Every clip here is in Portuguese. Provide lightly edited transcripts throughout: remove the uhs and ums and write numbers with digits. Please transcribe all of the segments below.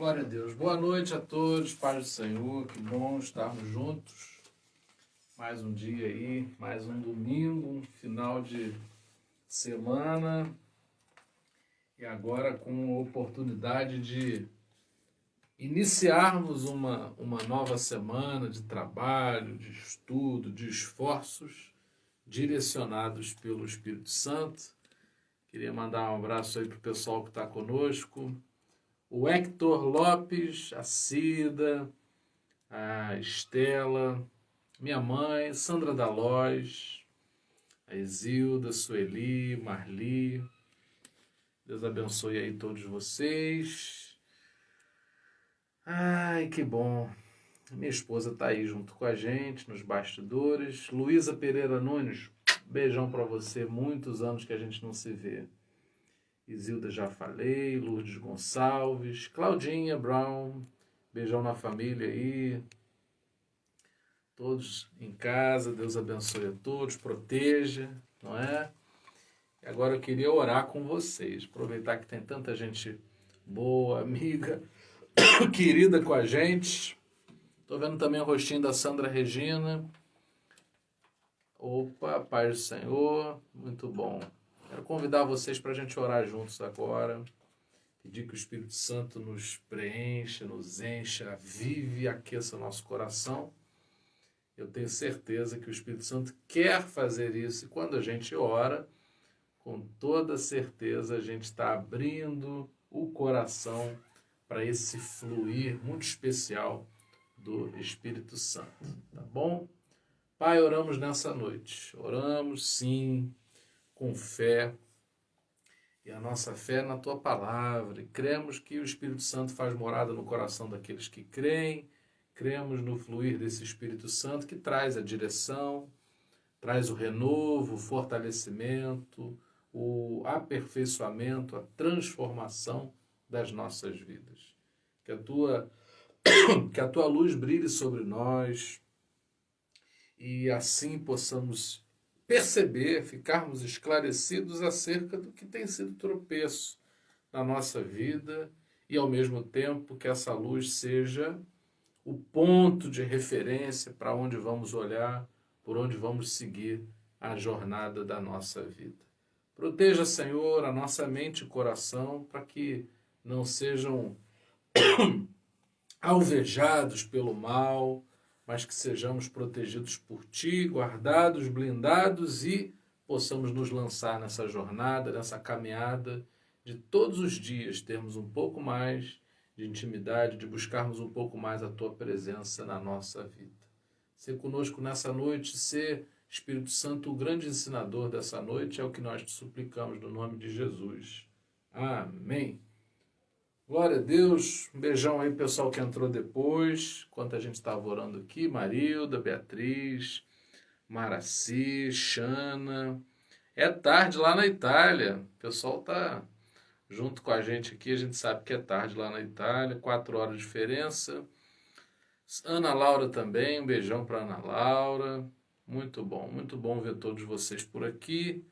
Glória a Deus. Boa noite a todos, paz do Senhor, que bom estarmos juntos. Mais um dia aí, mais um domingo, um final de semana. E agora com a oportunidade de iniciarmos uma nova semana de trabalho, de estudo, de esforços direcionados pelo Espírito Santo. Queria mandar um abraço aí para o pessoal que está conosco. O Hector Lopes, a Cida, a Estela, minha mãe, Sandra Dalós, a Isilda, a Sueli, Marli. Deus abençoe aí todos vocês. Ai, que bom. Minha esposa está aí junto com a gente, nos bastidores. Luísa Pereira Nunes, beijão para você. Muitos anos que a gente não se vê. Isilda já falei, Lourdes Gonçalves, Claudinha Brown, beijão na família aí, todos em casa, Deus abençoe a todos, proteja, não é? E agora eu queria orar com vocês, aproveitar que tem tanta gente boa, amiga, querida com a gente. Estou vendo também o rostinho da Sandra Regina. Opa, paz do Senhor, muito bom. Quero convidar vocês para a gente orar juntos agora. Pedir que o Espírito Santo nos preencha, nos encha, vive e aqueça o nosso coração. Eu tenho certeza que o Espírito Santo quer fazer isso. E quando a gente ora, com toda certeza a gente está abrindo o coração para esse fluir muito especial do Espírito Santo. Tá bom? Pai, oramos nessa noite. Oramos, sim, com fé, e a nossa fé é na Tua Palavra, e cremos que o Espírito Santo faz morada no coração daqueles que creem, cremos no fluir desse Espírito Santo que traz a direção, traz o renovo, o fortalecimento, o aperfeiçoamento, a transformação das nossas vidas. Que a Tua luz brilhe sobre nós e assim possamos perceber, ficarmos esclarecidos acerca do que tem sido tropeço na nossa vida e, ao mesmo tempo, que essa luz seja o ponto de referência para onde vamos olhar, por onde vamos seguir a jornada da nossa vida. Proteja, Senhor, a nossa mente e coração para que não sejam alvejados pelo mal, mas que sejamos protegidos por Ti, guardados, blindados e possamos nos lançar nessa jornada, nessa caminhada de todos os dias, termos um pouco mais de intimidade, de buscarmos um pouco mais a Tua presença na nossa vida. Ser conosco nessa noite, ser Espírito Santo o grande ensinador dessa noite, é o que nós te suplicamos no nome de Jesus. Amém. Glória a Deus, um beijão aí pessoal que entrou depois, enquanto a gente estava orando aqui, Marilda, Beatriz, Maraci, Xana. É tarde lá na Itália, o pessoal tá junto com a gente aqui, a gente sabe que é tarde lá na Itália, 4 horas de diferença. Ana Laura também, um beijão para Ana Laura, muito bom ver todos vocês por aqui.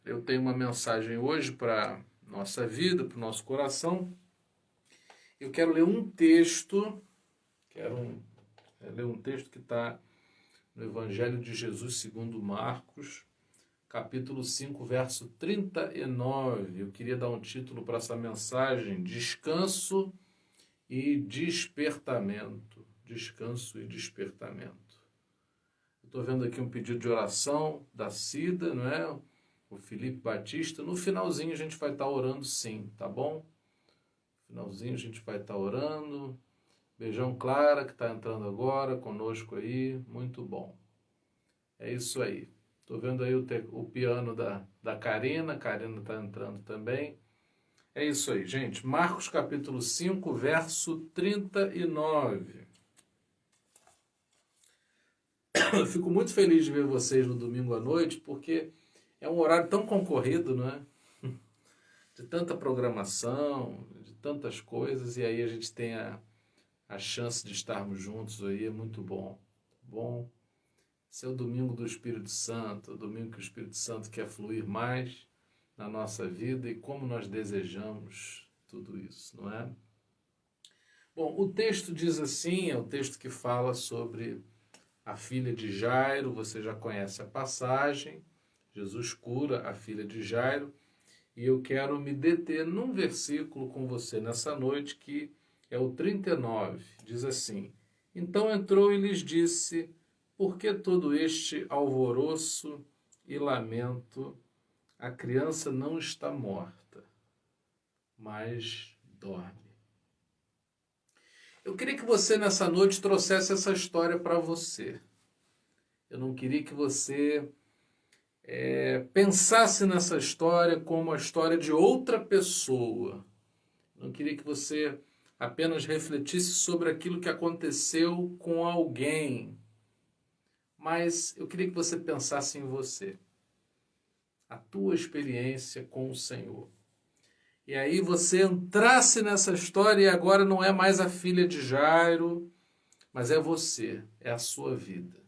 Eu tenho uma mensagem hoje para nossa vida, para o nosso coração. Eu quero ler um texto, ler um texto que está no Evangelho de Jesus segundo Marcos, capítulo 5, verso 39. Eu queria dar um título para essa mensagem: Descanso e Despertamento. Descanso e Despertamento. Estou vendo aqui um pedido de oração da Cida, não é? O Felipe Batista. No finalzinho a gente vai estar orando sim, tá bom? No finalzinho a gente vai estar orando. Beijão Clara, que está entrando agora conosco aí. Muito bom. É isso aí. Estou vendo aí o piano da Karina. A Karina está entrando também. É isso aí, gente. Marcos capítulo 5, verso 39. Eu fico muito feliz de ver vocês no domingo à noite, porque é um horário tão concorrido, não é? De tanta programação, de tantas coisas, e aí a gente tem a chance de estarmos juntos aí, é muito bom. Bom, esse é o domingo do Espírito Santo, o domingo que o Espírito Santo quer fluir mais na nossa vida, e como nós desejamos tudo isso, não é? Bom, o texto diz assim, é o texto que fala sobre a filha de Jairo, você já conhece a passagem, Jesus cura a filha de Jairo, e eu quero me deter num versículo com você nessa noite, que é o 39, diz assim: Então entrou e lhes disse, por que todo este alvoroço e lamento? A criança não está morta, mas dorme. Eu queria que você nessa noite trouxesse essa história para você. Eu não queria que você pensasse nessa história como a história de outra pessoa. Não queria que você apenas refletisse sobre aquilo que aconteceu com alguém. Mas eu queria que você pensasse em você. A tua experiência com o Senhor. E aí você entrasse nessa história e agora não é mais a filha de Jairo, mas é você, é a sua vida.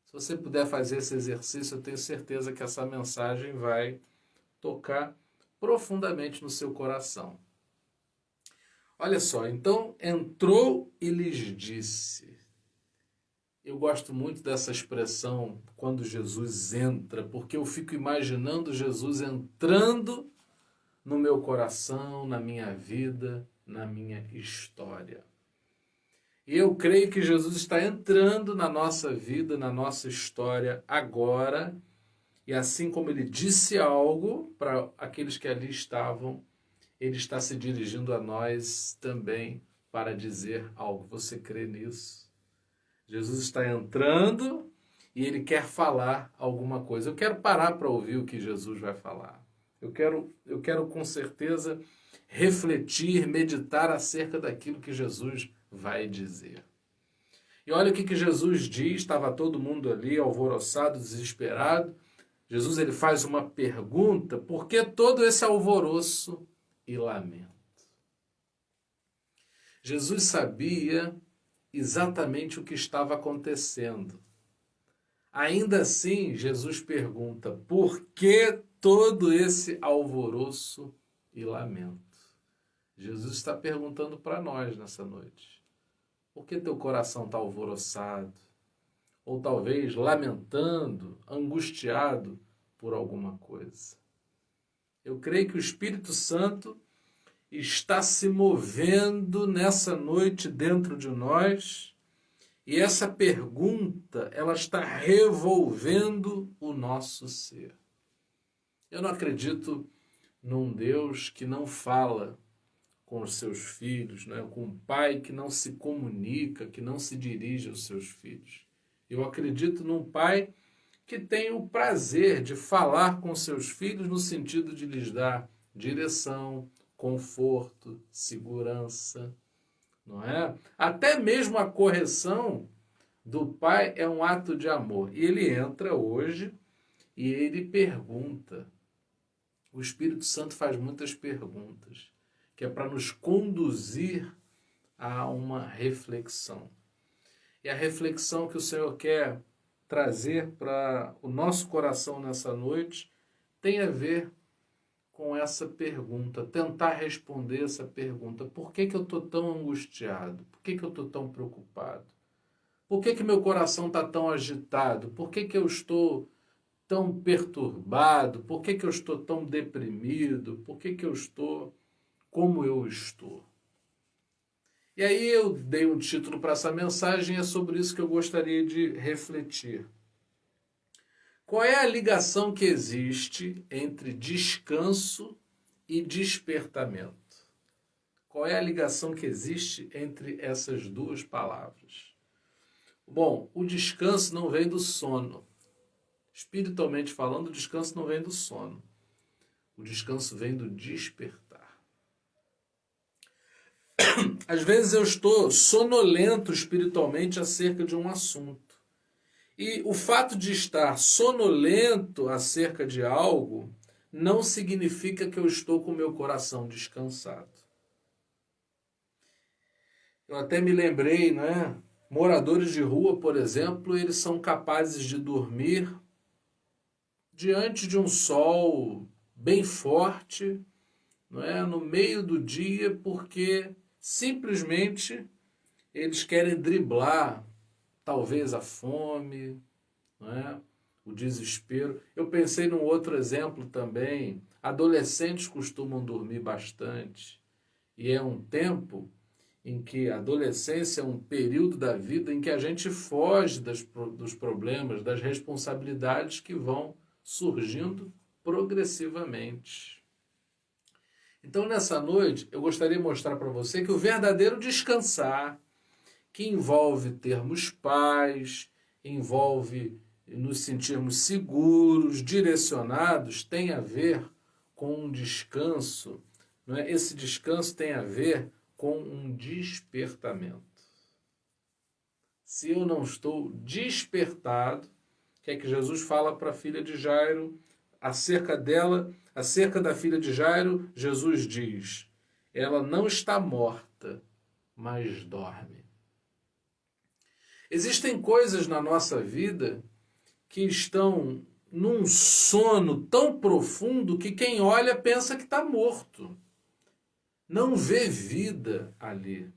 Se você puder fazer esse exercício, eu tenho certeza que essa mensagem vai tocar profundamente no seu coração. Olha só, então entrou e lhes disse. Eu gosto muito dessa expressão, quando Jesus entra, porque eu fico imaginando Jesus entrando no meu coração, na minha vida, na minha história. E eu creio que Jesus está entrando na nossa vida, na nossa história agora, e assim como ele disse algo para aqueles que ali estavam, ele está se dirigindo a nós também para dizer algo. Você crê nisso? Jesus está entrando e ele quer falar alguma coisa. Eu quero parar para ouvir o que Jesus vai falar. Eu quero com certeza refletir, meditar acerca daquilo que Jesus vai dizer. E olha o que Jesus diz, estava todo mundo ali alvoroçado, desesperado. Jesus ele faz uma pergunta, por que todo esse alvoroço e lamento? Jesus sabia exatamente o que estava acontecendo. Ainda assim, Jesus pergunta, por que todo esse alvoroço e lamento? Jesus está perguntando para nós nessa noite. Por que teu coração está alvoroçado? Ou talvez lamentando, angustiado por alguma coisa? Eu creio que o Espírito Santo está se movendo nessa noite dentro de nós. E essa pergunta, ela está revolvendo o nosso ser. Eu não acredito num Deus que não fala com os seus filhos, né? Com um pai que não se comunica, que não se dirige aos seus filhos. Eu acredito num pai que tem o prazer de falar com seus filhos no sentido de lhes dar direção, conforto, segurança, não é? Até mesmo a correção do pai é um ato de amor. E ele entra hoje e ele pergunta. O Espírito Santo faz muitas perguntas, que é para nos conduzir a uma reflexão. E a reflexão que o Senhor quer trazer para o nosso coração nessa noite tem a ver com essa pergunta, tentar responder essa pergunta. Por que eu estou tão angustiado? Por que eu estou tão preocupado? Por que meu coração está tão agitado? Por que eu estou tão perturbado? Por que eu estou tão deprimido? Por que eu estou como eu estou? E aí eu dei um título para essa mensagem e é sobre isso que eu gostaria de refletir. Qual é a ligação que existe entre descanso e despertamento? Qual é a ligação que existe entre essas duas palavras? Bom, o descanso não vem do sono. Espiritualmente falando, o descanso não vem do sono. O descanso vem do despertar. Às vezes eu estou sonolento espiritualmente acerca de um assunto. E o fato de estar sonolento acerca de algo não significa que eu estou com o meu coração descansado. Eu até me lembrei, né? Moradores de rua, por exemplo, eles são capazes de dormir diante de um sol bem forte, não é, no meio do dia, porque simplesmente eles querem driblar talvez a fome, não é? O desespero. Eu pensei num outro exemplo também. Adolescentes costumam dormir bastante. E é um tempo em que a adolescência é um período da vida em que a gente foge dos problemas, das responsabilidades que vão surgindo progressivamente. Então, nessa noite, eu gostaria de mostrar para você que o verdadeiro descansar, que envolve termos paz, envolve nos sentirmos seguros, direcionados, tem a ver com um descanso, não é? Esse descanso tem a ver com um despertamento. Se eu não estou despertado, o que é que Jesus fala para a filha de Jairo? Acerca dela, acerca da filha de Jairo, Jesus diz: ela não está morta, mas dorme. Existem coisas na nossa vida que estão num sono tão profundo que quem olha pensa que está morto. Não vê vida ali.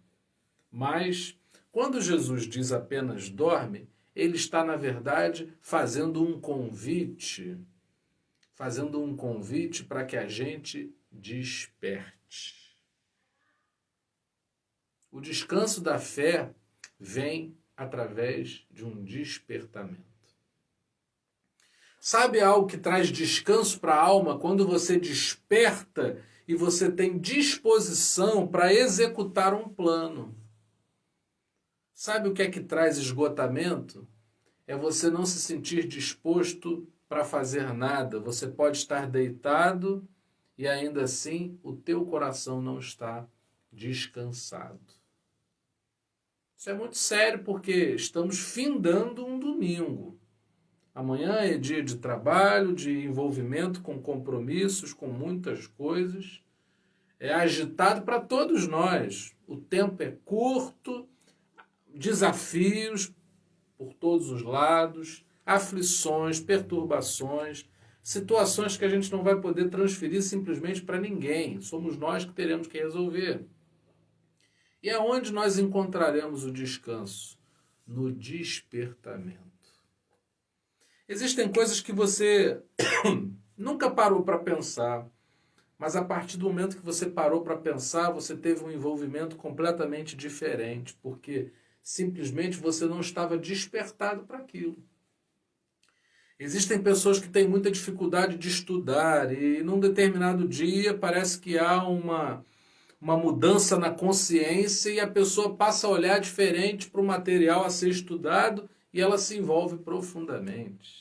Mas quando Jesus diz apenas dorme, ele está, na verdade, fazendo um convite para que a gente desperte. O descanso da fé vem através de um despertamento. Sabe algo que traz descanso para a alma quando você desperta e você tem disposição para executar um plano? Sabe o que é que traz esgotamento? É você não se sentir disposto para fazer nada. Você pode estar deitado e ainda assim o teu coração não está descansado. Isso é muito sério porque estamos findando um domingo. Amanhã é dia de trabalho, de envolvimento com compromissos, com muitas coisas. É agitado para todos nós. O tempo é curto, desafios por todos os lados, aflições, perturbações, situações que a gente não vai poder transferir simplesmente para ninguém. Somos nós que teremos que resolver. E é onde nós encontraremos o descanso? No despertamento. Existem coisas que você nunca parou para pensar, mas a partir do momento que você parou para pensar, você teve um envolvimento completamente diferente, porque simplesmente você não estava despertado para aquilo. Existem pessoas que têm muita dificuldade de estudar e num determinado dia parece que há uma mudança na consciência e a pessoa passa a olhar diferente para o material a ser estudado e ela se envolve profundamente.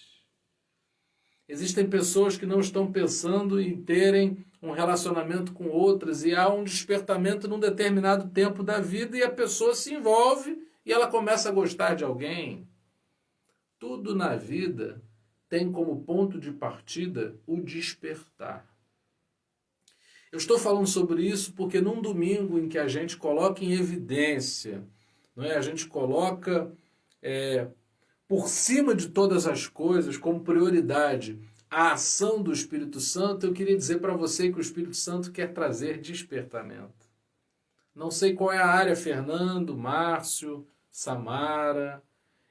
Existem pessoas que não estão pensando em terem um relacionamento com outras e há um despertamento num determinado tempo da vida e a pessoa se envolve e ela começa a gostar de alguém. Tudo na vida tem como ponto de partida o despertar. Eu estou falando sobre isso porque num domingo em que a gente coloca em evidência, não é? A gente coloca por cima de todas as coisas, como prioridade, a ação do Espírito Santo, eu queria dizer para você que o Espírito Santo quer trazer despertamento. Não sei qual é a área, Fernando, Márcio, Samara.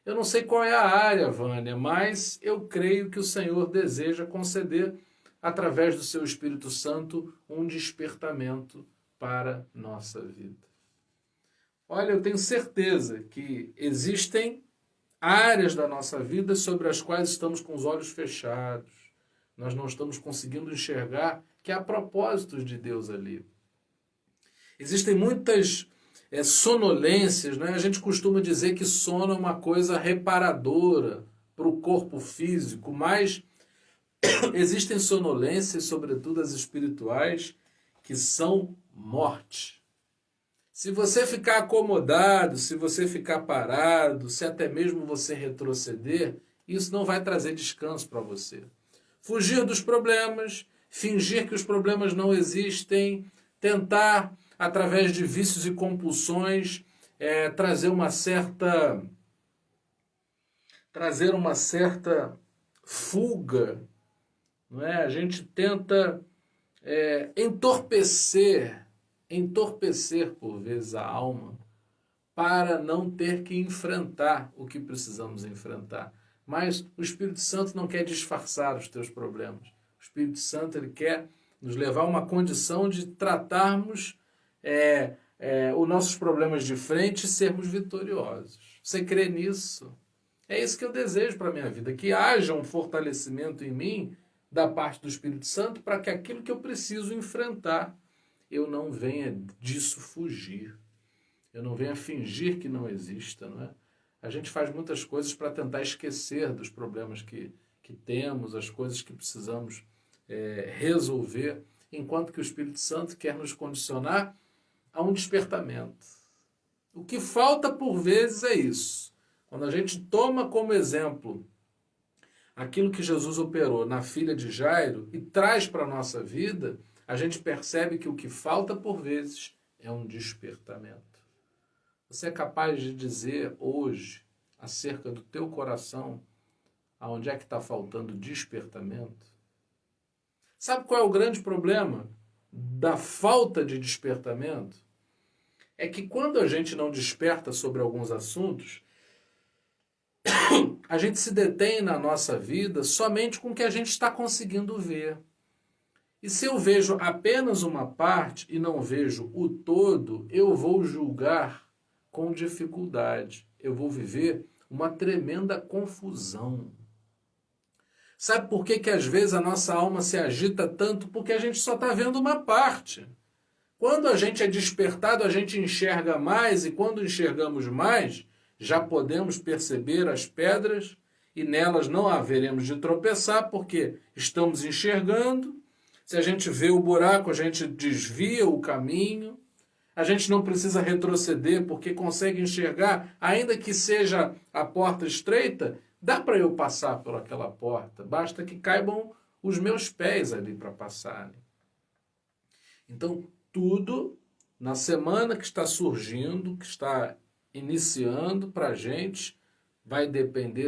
Eu não sei qual é a área, Vânia, mas eu creio que o Senhor deseja conceder, através do seu Espírito Santo, um despertamento para nossa vida. Olha, eu tenho certeza que existem áreas da nossa vida sobre as quais estamos com os olhos fechados. Nós não estamos conseguindo enxergar que há propósitos de Deus ali. Existem muitas sonolências, né? A gente costuma dizer que sono é uma coisa reparadora para o corpo físico, mas existem sonolências, sobretudo as espirituais, que são morte. Se você ficar acomodado, se você ficar parado, se até mesmo você retroceder, isso não vai trazer descanso para você. Fugir dos problemas, fingir que os problemas não existem, tentar, através de vícios e compulsões, trazer uma certa fuga, não é? A gente tenta entorpecer por vezes a alma para não ter que enfrentar o que precisamos enfrentar. Mas o Espírito Santo não quer disfarçar os teus problemas. O Espírito Santo ele quer nos levar a uma condição de tratarmos os nossos problemas de frente e sermos vitoriosos. Você crê nisso? É isso que eu desejo para a minha vida, que haja um fortalecimento em mim da parte do Espírito Santo para que aquilo que eu preciso enfrentar, eu não venha disso fugir. Eu não venha fingir que não exista, não é? A gente faz muitas coisas para tentar esquecer dos problemas que temos, as coisas que precisamos resolver, enquanto que o Espírito Santo quer nos condicionar a um despertamento. O que falta por vezes é isso. Quando a gente toma como exemplo aquilo que Jesus operou na filha de Jairo e traz para a nossa vida, a gente percebe que o que falta por vezes é um despertamento. Você é capaz de dizer hoje, acerca do teu coração, aonde é que está faltando despertamento? Sabe qual é o grande problema da falta de despertamento? É que quando a gente não desperta sobre alguns assuntos, a gente se detém na nossa vida somente com o que a gente está conseguindo ver. E se eu vejo apenas uma parte e não vejo o todo, eu vou julgar com dificuldade. Eu vou viver uma tremenda confusão. Sabe por que às vezes a nossa alma se agita tanto? Porque a gente só está vendo uma parte. Quando a gente é despertado, a gente enxerga mais, e quando enxergamos mais, já podemos perceber as pedras e nelas não haveremos de tropeçar, porque estamos enxergando. Se a gente vê o buraco, a gente desvia o caminho. A gente não precisa retroceder porque consegue enxergar, ainda que seja a porta estreita, dá para eu passar por aquela porta, basta que caibam os meus pés ali para passarem. Então, tudo na semana que está surgindo, que está iniciando para a gente,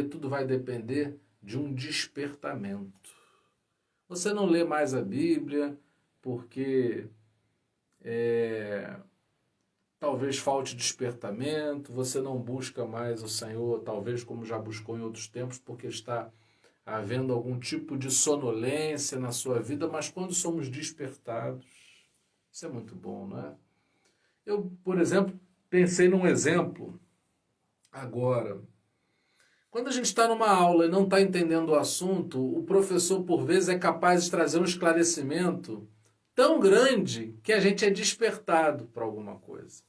tudo vai depender de um despertamento. Você não lê mais a Bíblia porque talvez falte despertamento, você não busca mais o Senhor, talvez como já buscou em outros tempos, porque está havendo algum tipo de sonolência na sua vida, mas quando somos despertados, isso é muito bom, não é? Eu, por exemplo, pensei num exemplo agora. Quando a gente está numa aula e não está entendendo o assunto, o professor, por vezes, é capaz de trazer um esclarecimento tão grande que a gente é despertado para alguma coisa.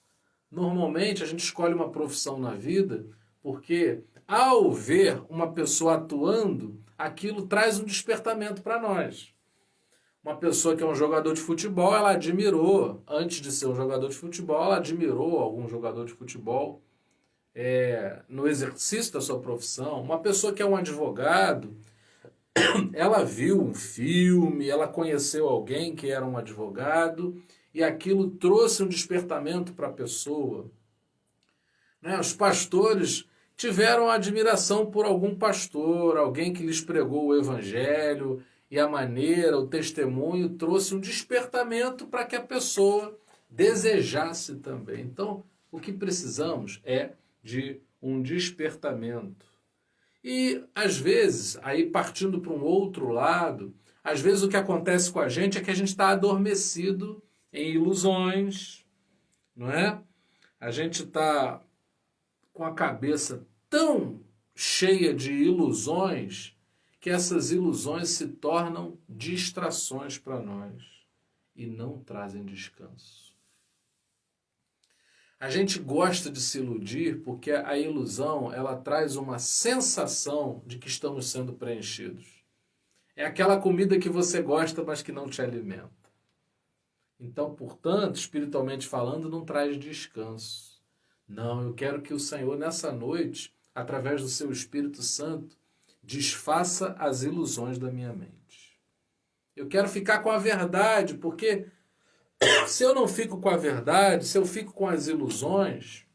Normalmente, a gente escolhe uma profissão na vida porque, ao ver uma pessoa atuando, aquilo traz um despertamento para nós. Uma pessoa que é um jogador de futebol, ela admirou, antes de ser um jogador de futebol, ela admirou algum jogador de futebol no exercício da sua profissão. Uma pessoa que é um advogado, ela viu um filme, ela conheceu alguém que era um advogado e aquilo trouxe um despertamento para a pessoa. Né? Os pastores tiveram admiração por algum pastor, alguém que lhes pregou o evangelho, e a maneira, o testemunho trouxe um despertamento para que a pessoa desejasse também. Então, o que precisamos é de um despertamento. E, às vezes, aí partindo para um outro lado, às vezes o que acontece com a gente é que a gente está adormecido em ilusões, não é? A gente está com a cabeça tão cheia de ilusões que essas ilusões se tornam distrações para nós e não trazem descanso. A gente gosta de se iludir porque a ilusão ela traz uma sensação de que estamos sendo preenchidos. É aquela comida que você gosta, mas que não te alimenta. Então, portanto, espiritualmente falando, não traz descanso. Não, eu quero que o Senhor, nessa noite, através do seu Espírito Santo, desfaça as ilusões da minha mente. Eu quero ficar com a verdade, porque se eu não fico com a verdade, se eu fico com as ilusões,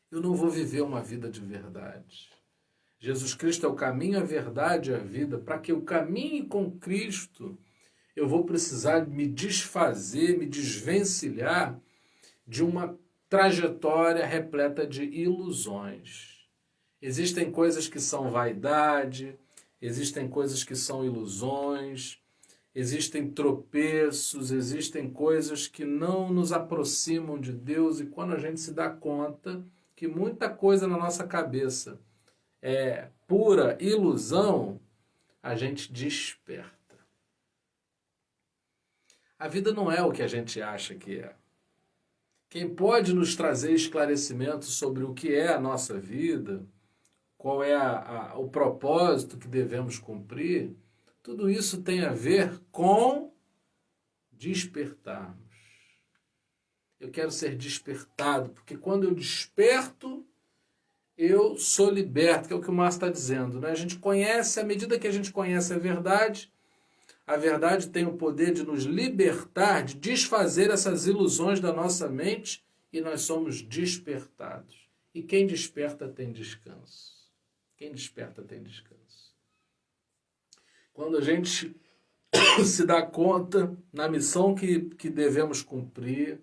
eu não vou viver uma vida de verdade. Jesus Cristo é o caminho, a verdade e a vida. Para que eu caminhe com Cristo, eu vou precisar me desfazer, me desvencilhar de uma trajetória repleta de ilusões. Existem coisas que são vaidade, existem coisas que são ilusões, existem tropeços, existem coisas que não nos aproximam de Deus, e quando a gente se dá conta que muita coisa na nossa cabeça é pura ilusão, a gente desperta. A vida não é o que a gente acha que é. Quem pode nos trazer esclarecimento sobre o que é a nossa vida, qual é o propósito que devemos cumprir, tudo isso tem a ver com despertarmos. Eu quero ser despertado, porque quando eu desperto, eu sou liberto, que é o que o Márcio está dizendo, né? A gente conhece, à medida que a gente conhece a verdade tem o poder de nos libertar, de desfazer essas ilusões da nossa mente, e nós somos despertados. E quem desperta tem descanso. Quem desperta tem descanso. Quando a gente se dá conta na missão que devemos cumprir,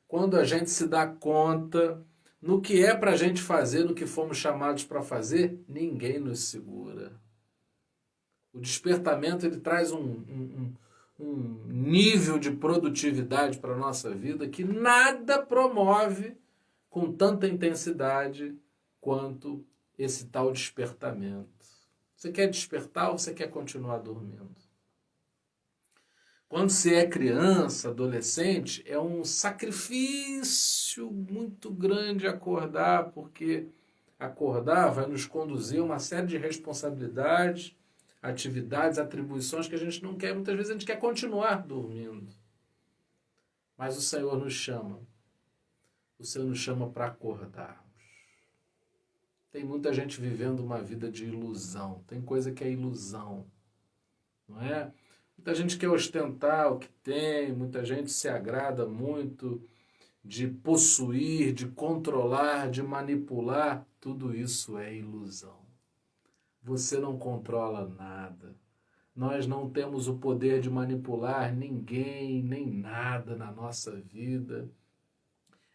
quando a gente se dá conta no que é para a gente fazer, no que fomos chamados para fazer, ninguém nos segura. O despertamento ele traz um nível de produtividade para a nossa vida que nada promove com tanta intensidade quanto esse tal despertamento. Você quer despertar ou você quer continuar dormindo? Quando você é criança, adolescente, é um sacrifício muito grande acordar, porque acordar vai nos conduzir a uma série de responsabilidades, atividades, atribuições que a gente não quer. Muitas vezes a gente quer continuar dormindo. Mas o Senhor nos chama. O Senhor nos chama para acordarmos. Tem muita gente vivendo uma vida de ilusão. Tem coisa que é ilusão. Não é? Muita gente quer ostentar o que tem, muita gente se agrada muito de possuir, de controlar, de manipular. Tudo isso é ilusão. Você não controla nada. Nós não temos o poder de manipular ninguém, nem nada na nossa vida.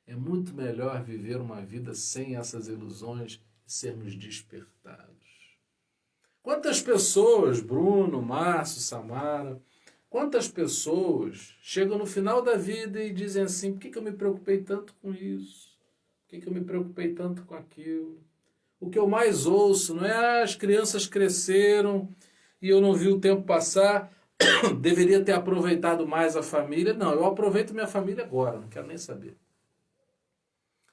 É muito melhor viver uma vida sem essas ilusões e sermos despertados. Quantas pessoas, Bruno, Márcio, Samara, quantas pessoas chegam no final da vida e dizem assim: por que eu me preocupei tanto com isso? Por que eu me preocupei tanto com aquilo? O que eu mais ouço não é as crianças cresceram e eu não vi o tempo passar, deveria ter aproveitado mais a família. Não, eu aproveito minha família agora, não quero nem saber.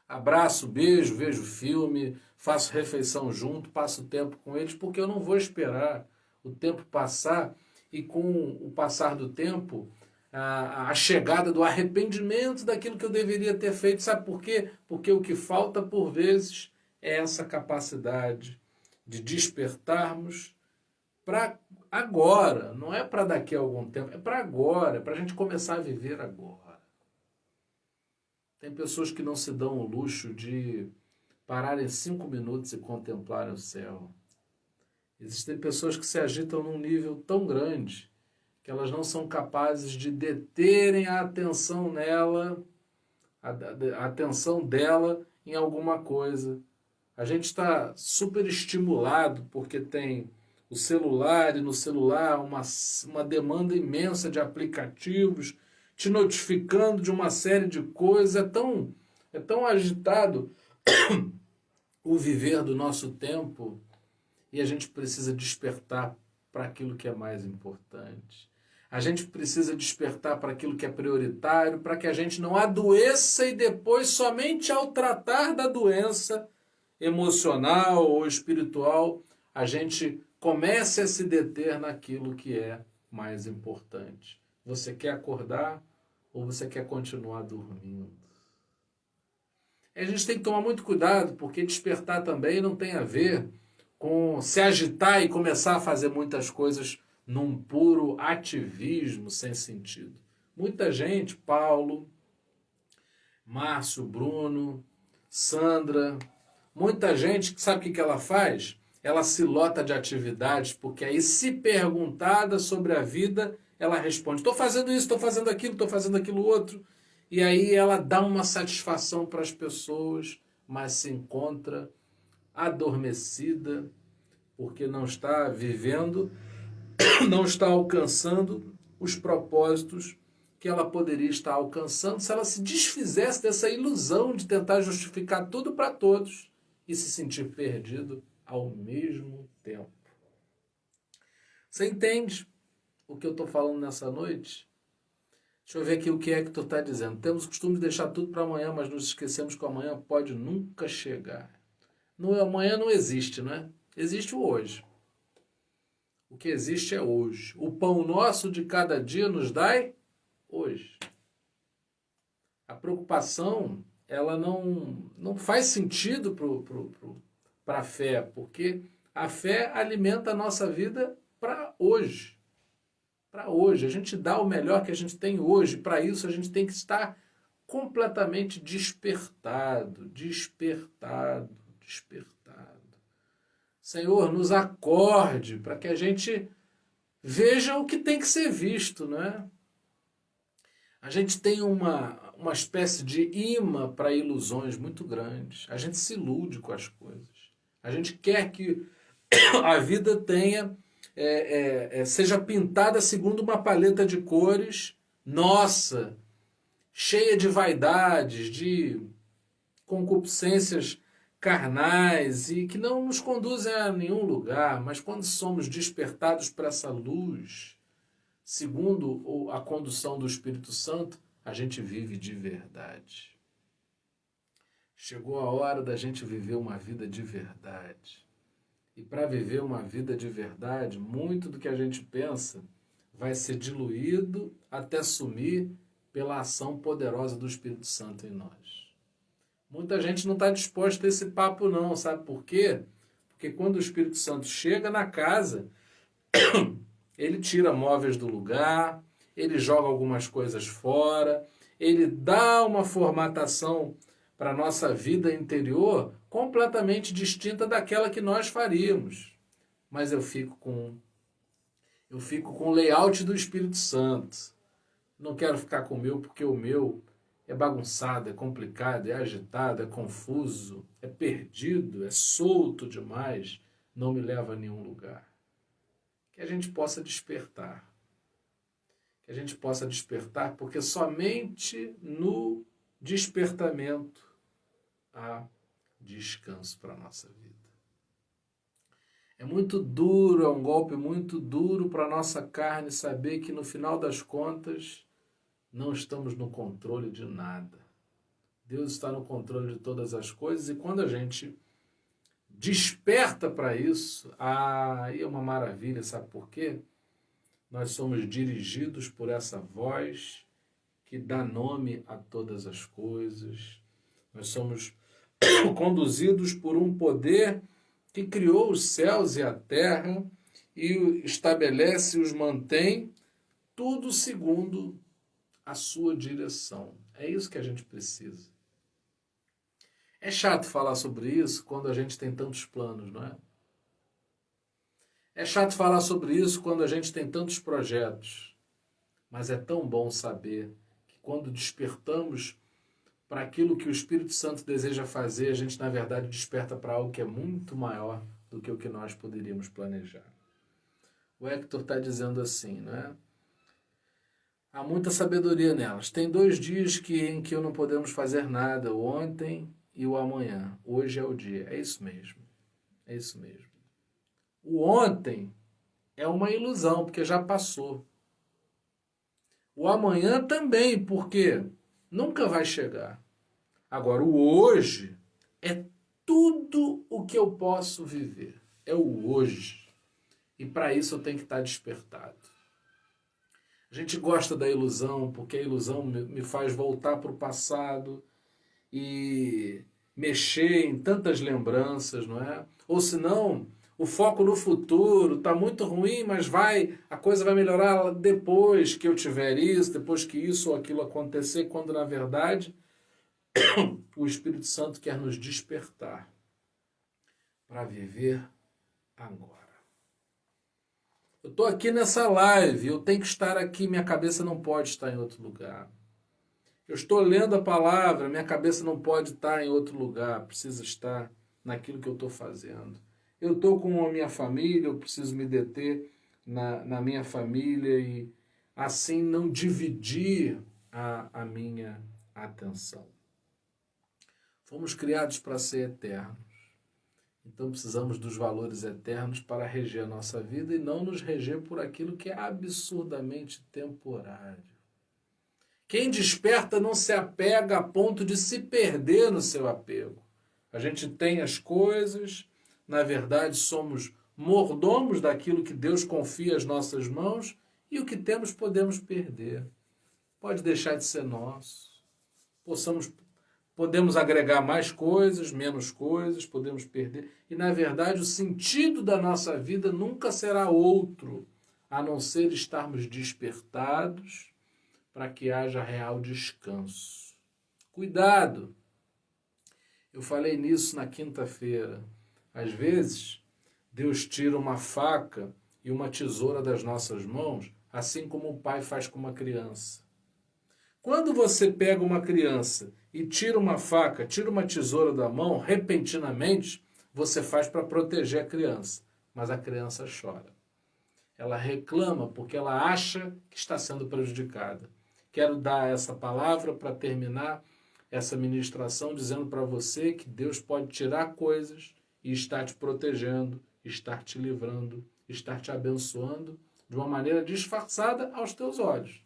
Abraço, beijo, vejo filme, faço refeição junto, passo tempo com eles, porque eu não vou esperar o tempo passar e com o passar do tempo, a chegada do arrependimento daquilo que eu deveria ter feito. Sabe por quê? Porque o que falta por vezes é essa capacidade de despertarmos para agora, não é para daqui a algum tempo, é para agora, é para a gente começar a viver agora. Tem pessoas que não se dão o luxo de pararem 5 minutos e contemplarem o céu. Existem pessoas que se agitam num nível tão grande que elas não são capazes de deterem a atenção nela, a atenção dela em alguma coisa. A gente está super estimulado porque tem o celular, e no celular uma demanda imensa de aplicativos te notificando de uma série de coisas. É tão agitado o viver do nosso tempo, e a gente precisa despertar para aquilo que é mais importante. A gente precisa despertar para aquilo que é prioritário, para que a gente não adoeça e depois, somente ao tratar da doença emocional ou espiritual, a gente comece a se deter naquilo que é mais importante. Você quer acordar ou você quer continuar dormindo? A gente tem que tomar muito cuidado, porque despertar também não tem a ver com se agitar e começar a fazer muitas coisas num puro ativismo sem sentido. Muita gente, Paulo, Márcio, Bruno, Sandra, muita gente, sabe o que ela faz? Ela se lota de atividades, porque aí, se perguntada sobre a vida, ela responde, estou fazendo isso, estou fazendo aquilo outro. E aí ela dá uma satisfação para as pessoas, mas se encontra adormecida, porque não está vivendo, não está alcançando os propósitos que ela poderia estar alcançando se ela se desfizesse dessa ilusão de tentar justificar tudo para todos e se sentir perdido ao mesmo tempo. Você entende o que eu estou falando nessa noite? Deixa eu ver aqui o que é que tu está dizendo. Temos o costume de deixar tudo para amanhã, mas nos esquecemos que o amanhã pode nunca chegar. Amanhã não existe, não é? Existe o hoje. O que existe é hoje. O pão nosso de cada dia nos dai hoje. A preocupação, ela não faz sentido para a fé, porque a fé alimenta a nossa vida para hoje. Para hoje. A gente dá o melhor que a gente tem hoje. Para isso, a gente tem que estar completamente despertado. Senhor, nos acorde para que a gente veja o que tem que ser visto, não é? A gente tem uma espécie de imã para ilusões muito grandes. A gente se ilude com as coisas. A gente quer que a vida tenha seja pintada segundo uma paleta de cores, nossa, cheia de vaidades, de concupiscências carnais e que não nos conduzem a nenhum lugar, mas quando somos despertados para essa luz, segundo a condução do Espírito Santo, a gente vive de verdade. Chegou a hora da gente viver uma vida de verdade. E para viver uma vida de verdade, muito do que a gente pensa vai ser diluído até sumir pela ação poderosa do Espírito Santo em nós. Muita gente não está disposta a esse papo não, sabe por quê? Porque quando o Espírito Santo chega na casa, ele tira móveis do lugar, ele joga algumas coisas fora, ele dá uma formatação para a nossa vida interior completamente distinta daquela que nós faríamos. Mas eu fico com o layout do Espírito Santo. Não quero ficar com o meu, porque o meu é bagunçado, é complicado, é agitado, é confuso, é perdido, é solto demais, não me leva a nenhum lugar. Que a gente possa despertar. Que a gente possa despertar, porque somente no despertamento há descanso para a nossa vida. É muito duro, é um golpe muito duro para a nossa carne saber que no final das contas não estamos no controle de nada. Deus está no controle de todas as coisas e quando a gente desperta para isso, aí é uma maravilha, sabe por quê? Nós somos dirigidos por essa voz que dá nome a todas as coisas. Nós somos conduzidos por um poder que criou os céus e a terra e estabelece e os mantém tudo segundo a sua direção. É isso que a gente precisa. É chato falar sobre isso quando a gente tem tantos planos, não é? É chato falar sobre isso quando a gente tem tantos projetos. Mas é tão bom saber que quando despertamos para aquilo que o Espírito Santo deseja fazer, a gente, na verdade, desperta para algo que é muito maior do que o que nós poderíamos planejar. O Hector está dizendo assim, né? Há muita sabedoria nelas. Tem 2 dias em que não podemos fazer nada, o ontem e o amanhã. Hoje é o dia. É isso mesmo. É isso mesmo. O ontem é uma ilusão, porque já passou. O amanhã também, porque nunca vai chegar. Agora, o hoje é tudo o que eu posso viver. É o hoje. E para isso eu tenho que estar despertado. A gente gosta da ilusão, porque a ilusão me faz voltar para o passado e mexer em tantas lembranças, não é? Ou senão, o foco no futuro está muito ruim, mas a coisa vai melhorar depois que eu tiver isso, depois que isso ou aquilo acontecer, quando na verdade o Espírito Santo quer nos despertar para viver agora. Eu estou aqui nessa live, eu tenho que estar aqui, minha cabeça não pode estar em outro lugar. Eu estou lendo a palavra, minha cabeça não pode estar em outro lugar, precisa estar naquilo que eu estou fazendo. Eu estou com a minha família, eu preciso me deter na minha família e assim não dividir a minha atenção. Fomos criados para ser eternos. Então precisamos dos valores eternos para reger a nossa vida e não nos reger por aquilo que é absurdamente temporário. Quem desperta não se apega a ponto de se perder no seu apego. A gente tem as coisas, na verdade somos mordomos daquilo que Deus confia às nossas mãos e o que temos podemos perder. Pode deixar de ser nosso. Podemos agregar mais coisas, menos coisas, podemos perder. E, na verdade, o sentido da nossa vida nunca será outro, a não ser estarmos despertados para que haja real descanso. Cuidado! Eu falei nisso na quinta-feira. Às vezes, Deus tira uma faca e uma tesoura das nossas mãos, assim como o pai faz com uma criança. Quando você pega uma criança e tira uma faca, tira uma tesoura da mão, repentinamente, você faz para proteger a criança. Mas a criança chora. Ela reclama porque ela acha que está sendo prejudicada. Quero dar essa palavra para terminar essa ministração dizendo para você que Deus pode tirar coisas e estar te protegendo, estar te livrando, estar te abençoando de uma maneira disfarçada aos teus olhos.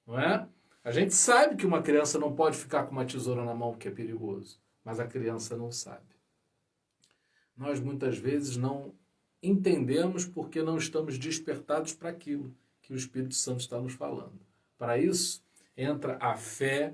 Não é? A gente sabe que uma criança não pode ficar com uma tesoura na mão porque é perigoso, mas a criança não sabe. Nós muitas vezes não entendemos porque não estamos despertados para aquilo que o Espírito Santo está nos falando. Para isso, entra a fé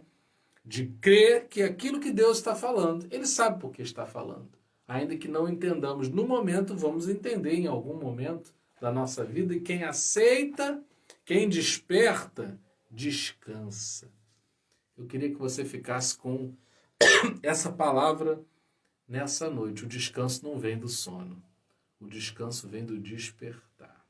de crer que aquilo que Deus está falando, Ele sabe por que está falando. Ainda que não entendamos no momento, vamos entender em algum momento da nossa vida. E quem aceita, quem desperta, descansa. Eu queria que você ficasse com essa palavra nessa noite. O descanso não vem do sono. O descanso vem do despertar.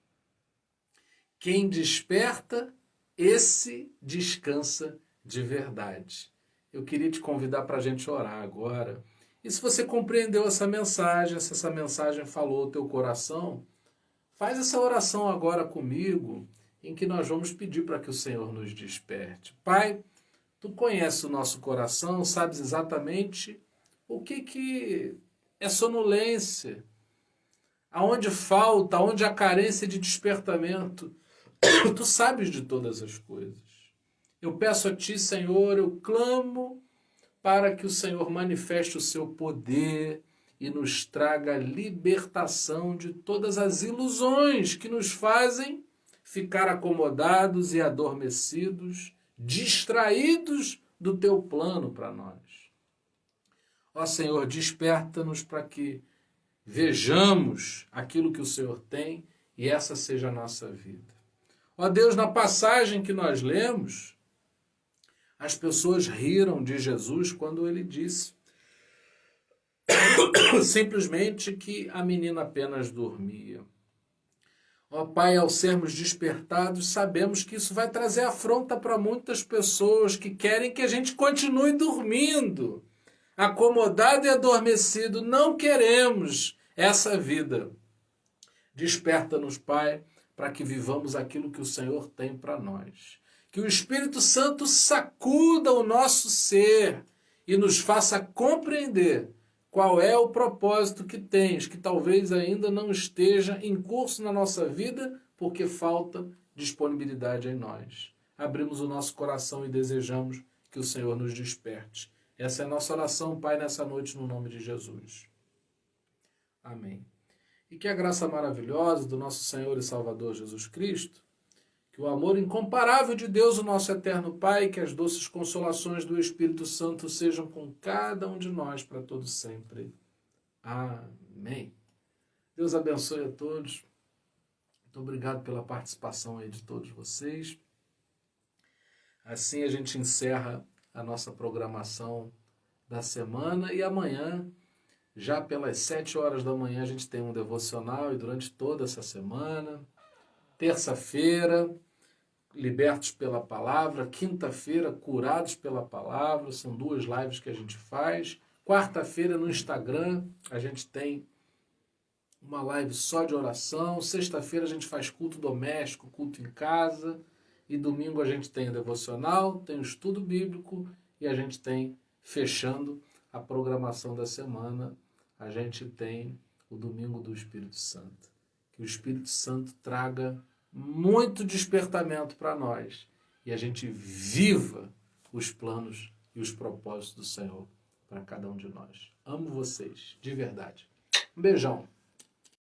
Quem desperta, esse descansa de verdade. Eu queria te convidar para a gente orar agora. E se você compreendeu essa mensagem, se essa mensagem falou ao teu coração, faz essa oração agora comigo, em que nós vamos pedir para que o Senhor nos desperte. Pai, Tu conheces o nosso coração, sabes exatamente o que é sonolência, aonde falta, aonde há carência de despertamento. Tu sabes de todas as coisas. Eu peço a Ti, Senhor, eu clamo para que o Senhor manifeste o seu poder e nos traga libertação de todas as ilusões que nos fazem ficar acomodados e adormecidos, distraídos do Teu plano para nós. Ó Senhor, desperta-nos para que vejamos aquilo que o Senhor tem e essa seja a nossa vida. Ó Deus, na passagem que nós lemos, as pessoas riram de Jesus quando ele disse simplesmente que a menina apenas dormia. Ó Pai, ao sermos despertados, sabemos que isso vai trazer afronta para muitas pessoas que querem que a gente continue dormindo, acomodado e adormecido. Não queremos essa vida. Desperta-nos, Pai, para que vivamos aquilo que o Senhor tem para nós. Que o Espírito Santo sacuda o nosso ser e nos faça compreender qual é o propósito que tens, que talvez ainda não esteja em curso na nossa vida, porque falta disponibilidade em nós. Abrimos o nosso coração e desejamos que o Senhor nos desperte. Essa é a nossa oração, Pai, nessa noite, no nome de Jesus. Amém. E que a graça maravilhosa do nosso Senhor e Salvador Jesus Cristo, que o amor incomparável de Deus, o nosso eterno Pai, que as doces consolações do Espírito Santo sejam com cada um de nós para todo sempre. Amém. Deus abençoe a todos. Muito obrigado pela participação aí de todos vocês. Assim a gente encerra a nossa programação da semana e amanhã, já pelas 7 horas da manhã, a gente tem um devocional e durante toda essa semana Terça-feira, libertos pela palavra. Quinta-feira, curados pela palavra. São 2 lives que a gente faz. Quarta-feira, no Instagram, a gente tem uma live só de oração. Sexta-feira, a gente faz culto doméstico, culto em casa. E domingo a gente tem o devocional, tem o estudo bíblico e a gente tem, fechando a programação da semana, a gente tem o Domingo do Espírito Santo. Que o Espírito Santo traga muito despertamento para nós e a gente viva os planos e os propósitos do Senhor para cada um de nós. Amo vocês, de verdade. Um beijão.